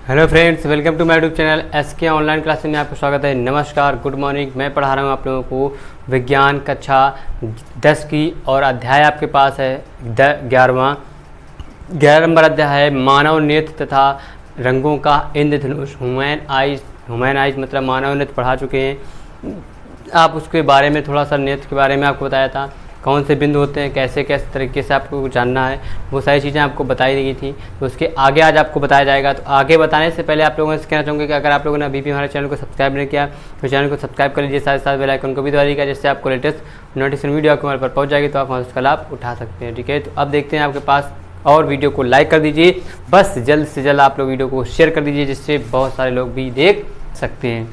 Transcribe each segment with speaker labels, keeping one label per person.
Speaker 1: Hello friends, welcome to my YouTube channel SK online classes में आपका स्वागत है। नमस्कार, गुड मॉर्निंग। मैं पढ़ा रहा हूँ आप लोगों को विज्ञान कक्षा 10 की और अध्याय आपके पास है 11वां 11 नंबर अध्याय है मानव नेत्र तथा रंगों का इंद्रधनुष। ह्यूमन आइज मतलब मानव नेत्र पढ़ा चुके हैं आप। उसके बारे में थोड़ा सा नेत्र के बारे में आपको बताया था, कौन से बिंदु होते हैं, कैसे कैसे तरीके से आपको जानना है, वो सारी चीज़ें आपको बताई गई थी। तो उसके आगे आज आपको बताया जाएगा। तो आगे बताने से पहले आप लोगों से कहना चाहूँगा कि अगर आप लोगों ने अभी भी हमारे चैनल को सब्सक्राइब नहीं किया तो चैनल को सब्सक्राइब कर लीजिए, साथ साथ बेल आइकन को भी दबा दीजिएगा, जिससे आपको लेटेस्ट नोटिफिकेशन वीडियो आपके मोबाइल पर पहुँच जाएगी, तो आप उसका लाभ उठा सकते हैं। ठीक है, तो अब देखते हैं आपके पास, और वीडियो को लाइक कर दीजिए, बस जल्द से जल्द आप लोग वीडियो को शेयर कर दीजिए, जिससे बहुत सारे लोग भी देख सकते हैं।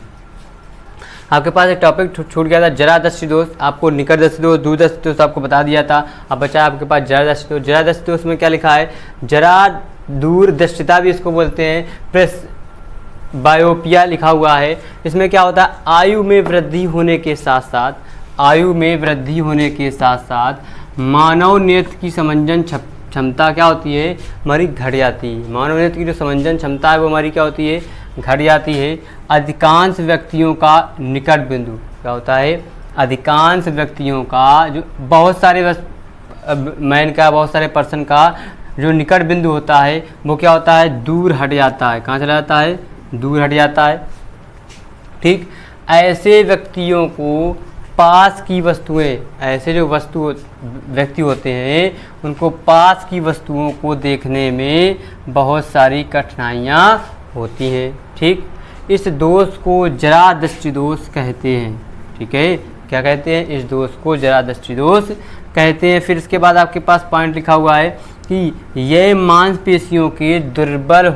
Speaker 1: आपके पास एक टॉपिक छूट गया था, जरादृष्टि दोष। आपको निकटदर्शी दोष, दूरदर्शी दोष आपको बता दिया था। अब बचा आपके पास जरादृष्टि दोष। जरादृष्टि दोष में क्या लिखा है, जरा दूरदर्शिता भी इसको बोलते हैं, प्रेस बायोपिया लिखा हुआ है। इसमें क्या होता है, आयु में वृद्धि होने के साथ साथ मानव नेत्र की समंजन क्षमता क्या होती है, हमारी घट जाती है। मानव नेत्र की जो समंजन क्षमता है वो हमारी क्या होती है, घट जाती है। अधिकांश व्यक्तियों का निकट बिंदु क्या होता है, अधिकांश व्यक्तियों का जो बहुत सारे बहुत सारे पर्सन का जो निकट बिंदु होता है वो क्या होता है, दूर हट जाता है। कहाँ चला जाता है, दूर हट जाता है। ठीक, ऐसे व्यक्तियों को पास की वस्तुएं, ऐसे जो व्यक्ति होते हैं उनको पास की वस्तुओं को देखने में बहुत सारी कठिनाइयाँ होती हैं। ठीक, इस दोष को जरादृष्टि दोष कहते हैं। ठीक है, क्या कहते हैं, इस दोष को जरादृष्टि दोष कहते हैं। फिर इसके बाद आपके पास पॉइंट लिखा हुआ है कि यह मांसपेशियों के दुर्बल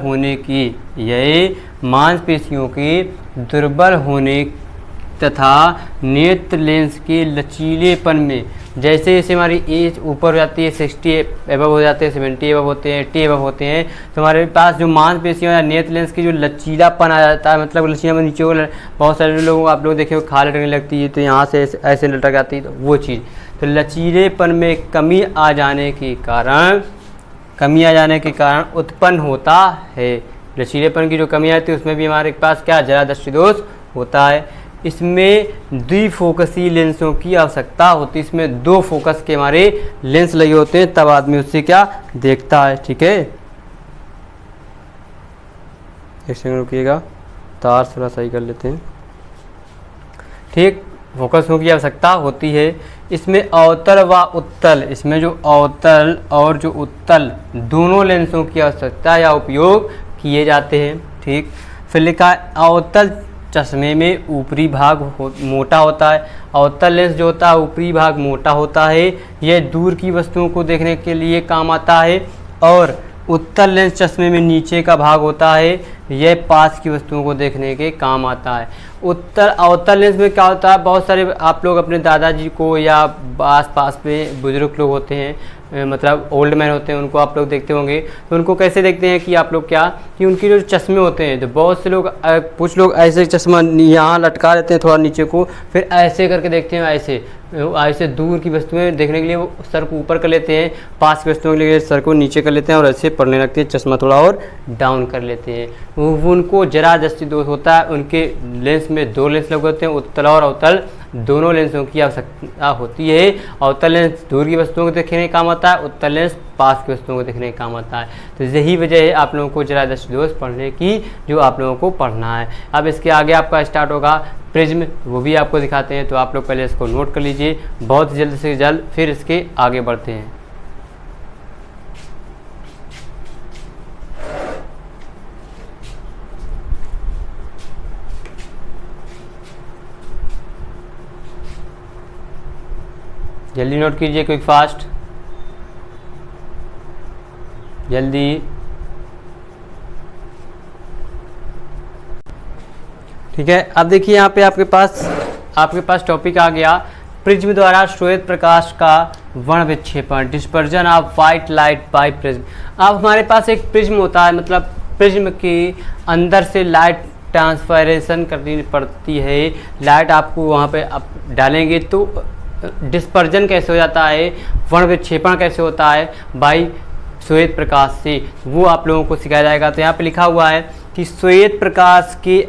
Speaker 1: होने तथा नेत्र लेंस के लचीलेपन में, जैसे जैसे हमारी एज ऊपर हो जाती है, 60 एबव हो जाते हैं, 70 एबव होते हैं, 80 एबव होते हैं, तो हमारे पास जो मांसपेशियों या नेत्र लेंस की जो लचीलापन आ जाता है, मतलब लचीलापन नीचे को, बहुत सारे लोगों को आप लोग देखे खाल लटकने लगती है, तो यहाँ से ऐसे लटक जाती है, तो वो चीज़, तो लचीलेपन में कमी आ जाने के कारण उत्पन्न होता है। लचीलेपन की जो कमी आती है उसमें भी हमारे पास क्या, जरादृष्टि दोष होता है। इसमें द्विफोकसी लेंसों की आवश्यकता होती है। इसमें 2 फोकस के हमारे लेंस लगे होते हैं, तब आदमी उससे क्या देखता है। ठीक है, एक सेकंड रुकिएगा, तार थोड़ा सही कर लेते हैं। ठीक, फोकसों की आवश्यकता होती है। इसमें अवतल व उत्तल, इसमें जो अवतल और जो उत्तल दोनों लेंसों की आवश्यकता या उपयोग किए जाते हैं। ठीक, फिर लिखा है अवतल चश्मे में ऊपरी भाग मोटा होता है। अवतल लेंस जो होता है ऊपरी भाग मोटा होता है, यह दूर की वस्तुओं को देखने के लिए काम आता है। और उत्तल लेंस चश्मे में नीचे का भाग होता है, यह पास की वस्तुओं को देखने के काम आता है। अवतल लेंस में क्या होता है, बहुत सारे आप लोग अपने दादाजी को या आस पास में बुजुर्ग लोग होते हैं, मतलब ओल्ड मैन होते हैं, उनको आप लोग देखते होंगे, तो उनको कैसे देखते हैं कि आप लोग क्या, कि उनके जो चश्मे होते हैं, तो बहुत से लोग, कुछ लोग ऐसे चश्मा यहाँ लटका लेते हैं थोड़ा नीचे को, फिर ऐसे करके देखते हैं, ऐसे दूर की वस्तुएं देखने के लिए वो सर को ऊपर कर लेते हैं, पास की वस्तुओं के लिए सर को नीचे कर लेते हैं और ऐसे पढ़ने लगते हैं, चश्मा थोड़ा और डाउन कर लेते हैं। उनको जरादृष्टि दोष होता है। उनके लेंस में 2 लेंस लगे होते हैं, उत्तल और अवतल दोनों लेंसों की आवश्यकता होती है। अवतल लेंस दूर की वस्तुओं को देखने का काम आता है, उत्तल लेंस पास की वस्तुओं को देखने का काम आता है। तो यही वजह है आप लोगों को जरादृष्टि दोष पढ़ने की, जो आप लोगों को पढ़ना है। अब इसके आगे आपका स्टार्ट होगा प्रिज्म, वो भी आपको दिखाते हैं, तो आप लोग पहले इसको नोट कर लीजिए बहुत जल्द से जल्द, फिर इसके आगे बढ़ते हैं। जल्दी नोट कीजिए, क्विक फास्ट, जल्दी। ठीक है, अब देखिए यहाँ पे आपके पास टॉपिक आ गया, प्रिज्म द्वारा श्वेत प्रकाश का वर्ण विक्षेपण, dispersion of white light by prism. अब हमारे पास एक प्रिज्म होता है, मतलब प्रिज्म के अंदर से लाइट ट्रांसफरेशन करनी पड़ती है। लाइट आपको वहाँ पे आप डालेंगे तो डिस्पर्जन कैसे हो जाता है, वर्ण विक्षेपण कैसे होता है बाई श्वेत प्रकाश से, वो आप लोगों को सिखाया जाएगा। तो यहाँ पे लिखा हुआ है कि श्वेत प्रकाश के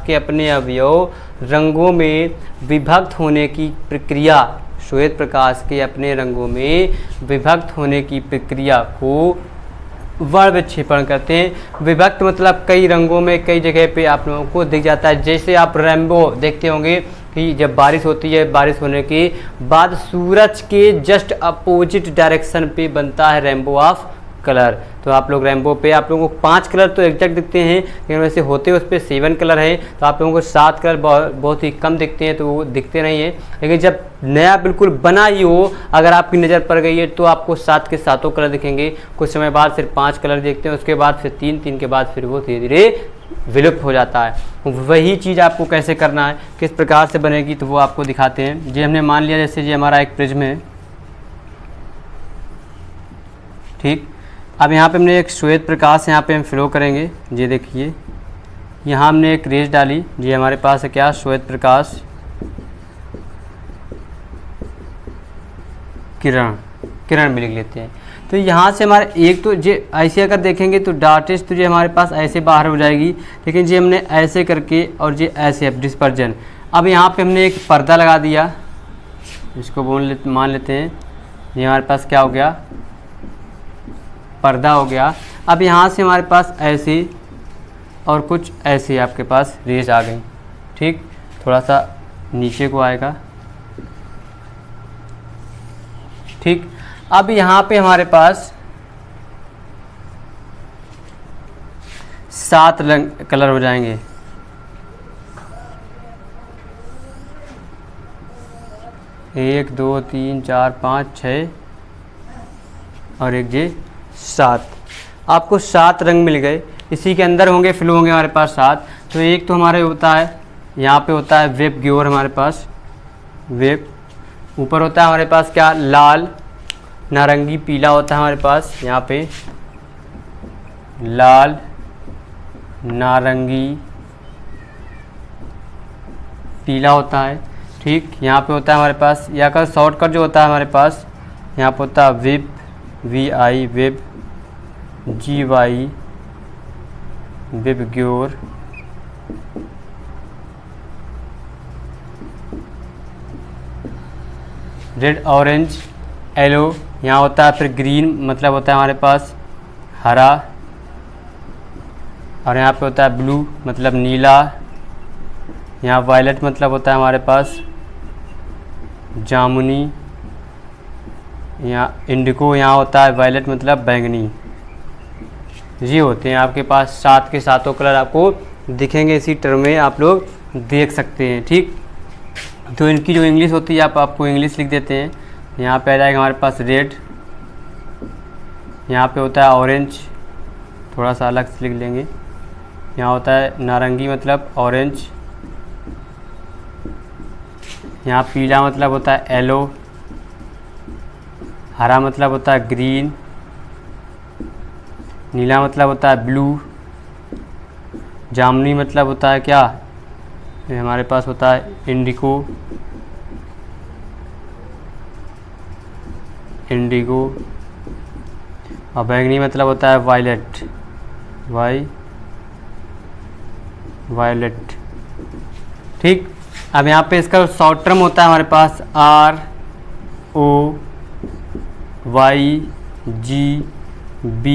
Speaker 1: अपने अवयव रंगों में विभक्त होने की प्रक्रिया, श्वेत प्रकाश के अपने रंगों में विभक्त होने की प्रक्रिया को वर्ण विक्षेपण कहते हैं। विभक्त मतलब कई रंगों में कई जगह पे आप लोगों को दिख जाता है। जैसे आप रेनबो देखते होंगे कि जब बारिश होती है, बारिश होने के बाद सूरज के जस्ट अपोजिट डायरेक्शन पे बनता है रेनबो ऑफ कलर। तो आप लोग रेनबो पे आप लोगों को 5 कलर तो एग्जैक्ट दिखते हैं, लेकिन वैसे होते उस पर 7 कलर है। तो आप लोगों को 7 कलर बहुत ही कम दिखते हैं, तो वो दिखते नहीं है। लेकिन जब नया बिल्कुल बना ही हो, अगर आपकी नज़र पड़ गई है तो आपको 7 के 7 कलर दिखेंगे। कुछ समय बाद फिर 5 कलर देखते हैं, उसके बाद फिर 3 के बाद फिर वो धीरे धीरे विलुप्त हो जाता है। वही चीज़ आपको कैसे करना है, किस प्रकार से बनेगी, तो वो आपको दिखाते हैं। ये हमने मान लिया जैसे ये हमारा एक प्रिज्म है, ठीक। अब यहाँ पे हमने एक श्वेत प्रकाश यहाँ पे हम फ्लो करेंगे। ये देखिए यहाँ हमने एक रेज डाली, ये हमारे पास है क्या, श्वेत प्रकाश किरण भी लिख लेते हैं। तो यहाँ से हमारे एक तो ये ऐसे अगर देखेंगे तो डार्टेस्ट तो ये हमारे पास ऐसे बाहर हो जाएगी, लेकिन ये हमने ऐसे करके और ये ऐसे डिस्पर्जन। अब यहाँ पे हमने एक पर्दा लगा दिया, इसको मान लेते हैं ये हमारे पास क्या हो गया, पर्दा हो गया। अब यहाँ से हमारे पास ऐसे और कुछ ऐसे आपके पास रेज आ गई, ठीक। थोड़ा सा नीचे को आएगा, ठीक। अब यहाँ पे हमारे पास 7 रंग कलर हो जाएंगे। एक, 2, 3, 4, 5, 6 और एक ये 7। आपको 7 रंग मिल गए। इसी के अंदर होंगे फ्लो होंगे हमारे पास 7। तो एक तो हमारे होता है यहाँ पे होता है वेब ग्योर, हमारे पास वेब। ऊपर होता है हमारे पास क्या, लाल, नारंगी, पीला होता है हमारे पास यहाँ पे, लाल, नारंगी, पीला होता है, ठीक। यहाँ पे होता है हमारे पास, या का शॉर्टकट जो होता है हमारे पास यहाँ पे होता है वेब, VI वेब, GY वेब ग्योर, रेड, ऑरेंज, येलो। यहाँ होता है फिर ग्रीन, मतलब होता है हमारे पास हरा, और यहाँ पे होता है ब्लू, मतलब नीला। यहाँ वायलेट मतलब होता है हमारे पास जामुनी। यहाँ इंडिको, यहाँ होता है वायलेट मतलब बैंगनी। ये होते हैं आपके पास 7 के 7 कलर आपको दिखेंगे। इसी टर्म में आप लोग देख सकते हैं, ठीक। तो इनकी जो इंग्लिश होती है आपको इंग्लिश लिख देते हैं। यहाँ पे आ जाएगा हमारे पास रेड, यहाँ पे होता है ऑरेंज, थोड़ा सा अलग से लिख लेंगे। यहाँ होता है नारंगी मतलब ऑरेंज, यहाँ पीला मतलब होता है येलो, हरा मतलब होता है ग्रीन, नीला मतलब होता है ब्लू, जामुनी मतलब होता है क्या, ये हमारे पास होता है इंडिको, और बैंगनी मतलब होता है वायलेट, वायलेट, ठीक। अब यहाँ पे इसका शॉर्ट टर्म होता है हमारे पास ROYGBIV।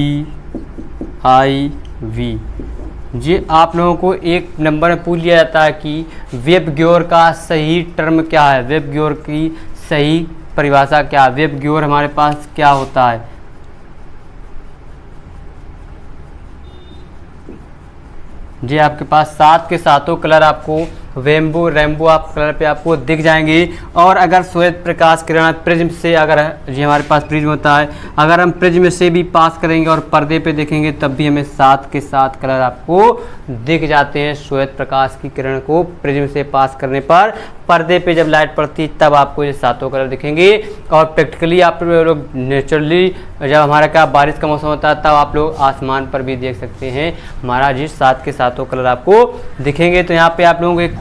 Speaker 1: ये आप लोगों को एक नंबर में पूछ लिया जाता है कि वेब ग्योर का सही टर्म क्या है, वेब ग्योर की सही परिभाषा क्या है, वेब ग्योर हमारे पास क्या होता है। जी आपके पास 7 के 7 कलर आपको रेम्बो आप कलर पे आपको दिख जाएंगे। और अगर श्वेत प्रकाश किरण प्रिज्म से, अगर ये हमारे पास प्रिज्म होता है, अगर हम प्रिज्म से भी पास करेंगे और पर्दे पे देखेंगे तब भी हमें 7 के 7 कलर आपको दिख जाते हैं। श्वेत प्रकाश की किरण को प्रिज्म से पास करने पर पर्दे पे जब लाइट पड़ती तब आपको ये 7 कलर दिखेंगे। और प्रैक्टिकली आप लोग नेचुरली जब हमारा क्या बारिश का मौसम होता है तब आप लोग आसमान पर भी देख सकते हैं हमारा जी 7 के 7 कलर आपको दिखेंगे। तो यहाँ पे आप लोगों को एक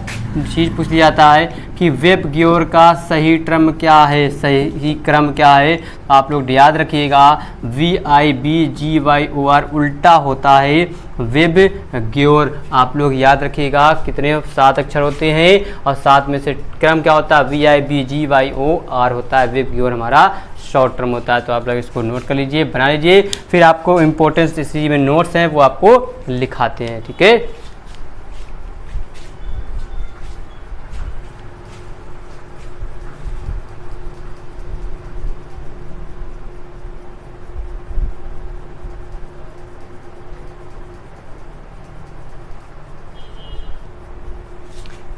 Speaker 1: चीज़ पूछ लिया जाता है कि वेब गियोर का सही क्रम क्या है, सही क्रम क्या है। आप लोग याद रखिएगा VIBGYOR उल्टा होता है वेब गियोर। आप लोग याद रखिएगा कितने 7 अक्षर होते हैं और 7 में से क्रम क्या होता है, VIBGYOR होता है। वेब गियोर हमारा शॉर्ट टर्म होता है। तो आप लोग इसको नोट कर लीजिए, बना लीजिए, फिर आपको इंपॉर्टेंस इसी में नोट्स हैं वो आपको लिखाते हैं, ठीक है।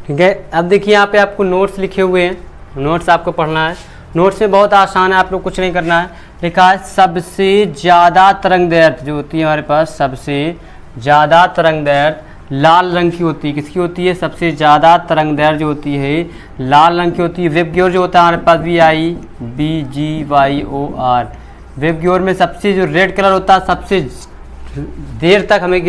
Speaker 1: ठीक है, अब देखिए यहाँ पे आपको नोट्स लिखे हुए हैं, नोट्स आपको पढ़ना है। नोट्स में बहुत आसान है, आप लोग कुछ नहीं करना है। लिखा है सबसे ज़्यादा तरंग दैर्घ्य जो होती है हमारे पास, सबसे ज़्यादा तरंग दैर्घ्य लाल रंग की होती है। किसकी होती है, सबसे ज़्यादा तरंग दैर्घ्य जो होती है लाल रंग की होती है। वेब गियोर जो होता है हमारे पास VIBGYOR। वेब गियोर में सबसे जो रेड कलर होता है सबसे देर तक हमें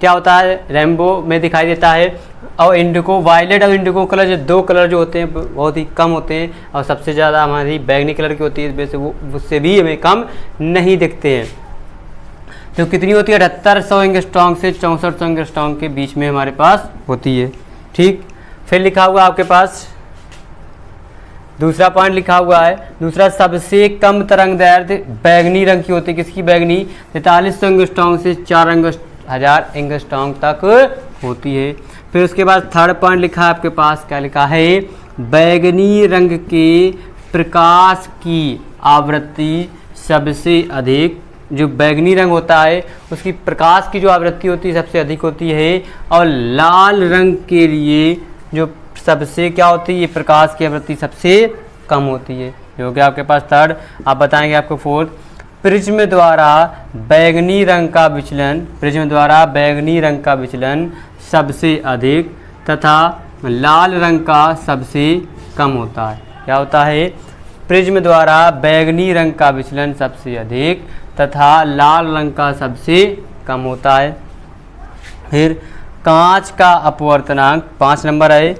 Speaker 1: क्या होता है, रेनबो में दिखाई देता है। और इंडिगो, वायलेट और इंडिगो कलर जो 2 कलर जो होते हैं बहुत ही कम होते हैं और सबसे ज़्यादा हमारी बैगनी कलर की होती है, इस वजह से वो उससे भी हमें कम नहीं दिखते हैं। तो कितनी होती है, 7800 एंगस्ट्रॉन्ग से 6400 एंगस्ट्रॉन्ग के बीच में हमारे पास होती है, ठीक। फिर लिखा हुआ आपके पास दूसरा पॉइंट लिखा हुआ है, दूसरा सबसे कम तरंग दैर्घ्य बैगनी रंग की होती है। किसकी बैगनी, 4300 एंगस्ट्रॉन्ग से 4000 एंगस्ट्रॉन्ग तक होती है। फिर उसके बाद थर्ड पॉइंट लिखा है आपके पास, क्या लिखा है, बैगनी रंग के प्रकाश की आवृत्ति सबसे अधिक, जो बैगनी रंग होता है उसकी प्रकाश की जो आवृत्ति होती है सबसे अधिक होती है। और लाल रंग के लिए जो सबसे क्या होती है, ये प्रकाश की आवृत्ति सबसे कम होती है, जो कि आपके पास थर्ड। आप बताएंगे आपको फोर्थ, प्रिज्म द्वारा बैगनी रंग का विचलन, प्रिज्म द्वारा बैगनी रंग का विचलन सबसे अधिक तथा लाल रंग का सबसे कम होता है। क्या होता है, प्रिज्म द्वारा बैगनी रंग का विचलन सबसे अधिक तथा लाल रंग का सबसे कम होता है। फिर कांच का अपवर्तनांक 5 नंबर है,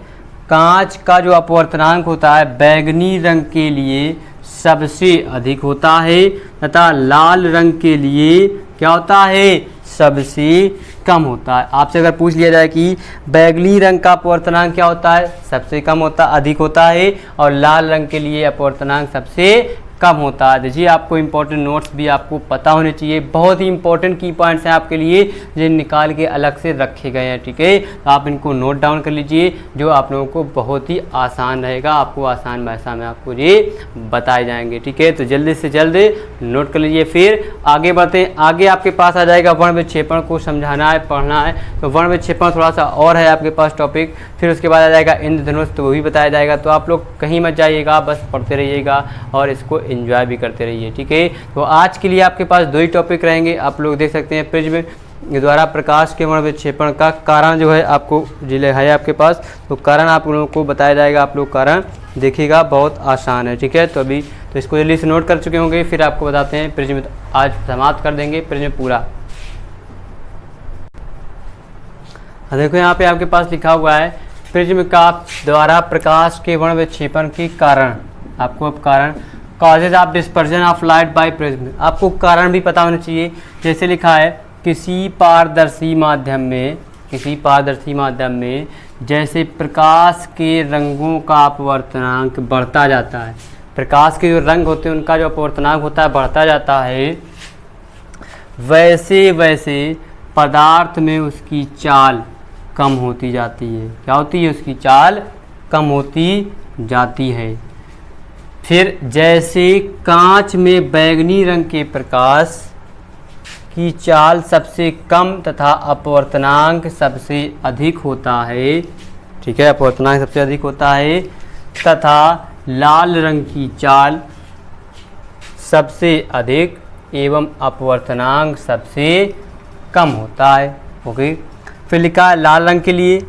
Speaker 1: कांच का जो अपवर्तनांक होता है बैगनी रंग के लिए सबसे अधिक होता है तथा लाल रंग के लिए क्या होता है, सबसे कम होता है। आपसे अगर पूछ लिया जाए कि बैगनी रंग का अपवर्तनांक क्या होता है, सबसे कम होता, अधिक होता है, और लाल रंग के लिए अपवर्तनांक सबसे कम होता है। देखिए आपको इंपॉर्टेंट नोट्स भी आपको पता होने चाहिए, बहुत ही इंपॉर्टेंट की पॉइंट्स हैं आपके लिए जो निकाल के अलग से रखे गए हैं, ठीक है। तो आप इनको नोट डाउन कर लीजिए, जो आप लोगों को बहुत ही आसान रहेगा, आपको आसान भाषा में आपको ये बताए जाएंगे, ठीक है। तो जल्दी से जल्द नोट कर लीजिए। फिर आगे बढ़ते हैं, आगे आपके पास आ जाएगा वर्ण विक्षेपण को समझाना है, पढ़ना है। तो वर्ण विक्षेपण थोड़ा सा और है आपके पास टॉपिक। फिर उसके बाद आ जाएगा इंद्रधनुष, तो वो भी बताया जाएगा। तो आप लोग कहीं मत जाइएगा, बस पढ़ते रहिएगा और इसको एंजॉय भी करते रहिए, ठीक है। तो आज के लिए आपके पास 2 ही टॉपिक रहेंगे। आप लोग देख सकते हैं प्रिज्म द्वारा प्रकाश के वर्ण विक्षेपण का कारण जो है आपको जिले है आपके पास, तो कारण आप लोगों को बताया जाएगा। आप लोग कारण देखिएगा, बहुत आसान है, ठीक है। तो अभी तो इसको जल्दी से नोट कर चुके होंगे। फिर आपको बताते हैं प्रिज्म, आज समाप्त कर देंगे प्रिज्म पूरा। देखो यहाँ पे आपके पास लिखा हुआ है प्रिज्म का द्वारा प्रकाश के वर्ण विक्षेपण के कारण। आपको अब कारण, causes of dispersion of light by prism, आपको कारण भी पता होना चाहिए। जैसे लिखा है किसी पारदर्शी माध्यम में, किसी पारदर्शी माध्यम में जैसे प्रकाश के रंगों का अपवर्तनांक बढ़ता जाता है, प्रकाश के जो रंग होते हैं उनका जो अपवर्तनांक होता है बढ़ता जाता है, वैसे वैसे पदार्थ में उसकी चाल कम होती जाती है। क्या होती है, उसकी चाल कम होती जाती है। फिर जैसे कांच में बैगनी रंग के प्रकाश की चाल सबसे कम तथा अपवर्तनांक सबसे अधिक होता है, ठीक है, अपवर्तनांक सबसे अधिक होता है, तथा लाल रंग की चाल सबसे अधिक एवं अपवर्तनांक सबसे कम होता है। ओके, फिर लिखा है लाल रंग के लिए,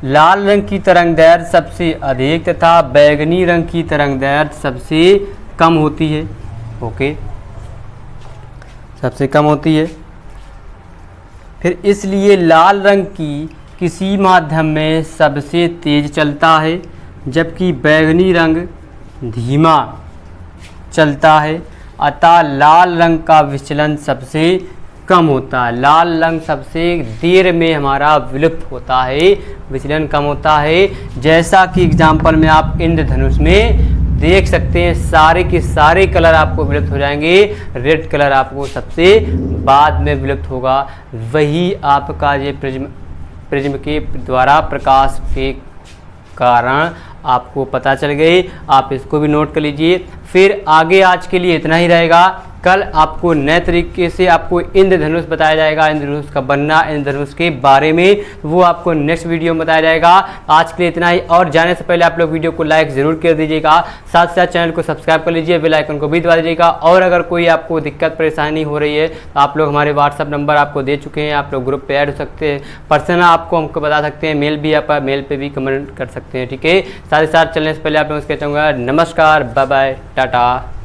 Speaker 1: लाल रंग की तरंगदैर्घ्य सबसे अधिक तथा बैगनी रंग की तरंगदैर्घ्य सबसे कम होती है। ओके, सबसे कम होती है। फिर इसलिए लाल रंग की किसी माध्यम में सबसे तेज चलता है जबकि बैंगनी रंग धीमा चलता है, अतः लाल रंग का विचलन सबसे कम होता है। लाल रंग सबसे देर में हमारा विलुप्त होता है, विचलन कम होता है। जैसा कि एग्जाम्पल में आप इंद्रधनुष में देख सकते हैं, सारे के सारे कलर आपको विलुप्त हो जाएंगे, रेड कलर आपको सबसे बाद में विलुप्त होगा। वही आपका ये प्रिज्म के द्वारा प्रकाश के कारण आपको पता चल गई। आप इसको भी नोट कर लीजिए। फिर आगे आज के लिए इतना ही रहेगा। कल आपको नए तरीके से आपको इंद्रधनुष बताया जाएगा, इंद्रधनुष का बनना, इंद्रधनुष के बारे में, वो आपको नेक्स्ट वीडियो में बताया जाएगा। आज के लिए इतना ही, और जाने से पहले आप लोग वीडियो को लाइक ज़रूर कर दीजिएगा, साथ साथ चैनल को सब्सक्राइब कर लीजिए, बेल आइकन को भी दबा दीजिएगा। और अगर कोई आपको दिक्कत परेशानी हो रही है तो आप लोग हमारे व्हाट्सअप नंबर आपको दे चुके हैं, आप लोग ग्रुप पर ऐड हो सकते हैं, पर्सनल आपको हमको बता सकते हैं, मेल भी आप मेल पर भी कमेंट कर सकते हैं, ठीक है। साथ ही साथ चलने से पहले आप लोगों से कहता हूँ नमस्कार, बाय बाय, टाटा।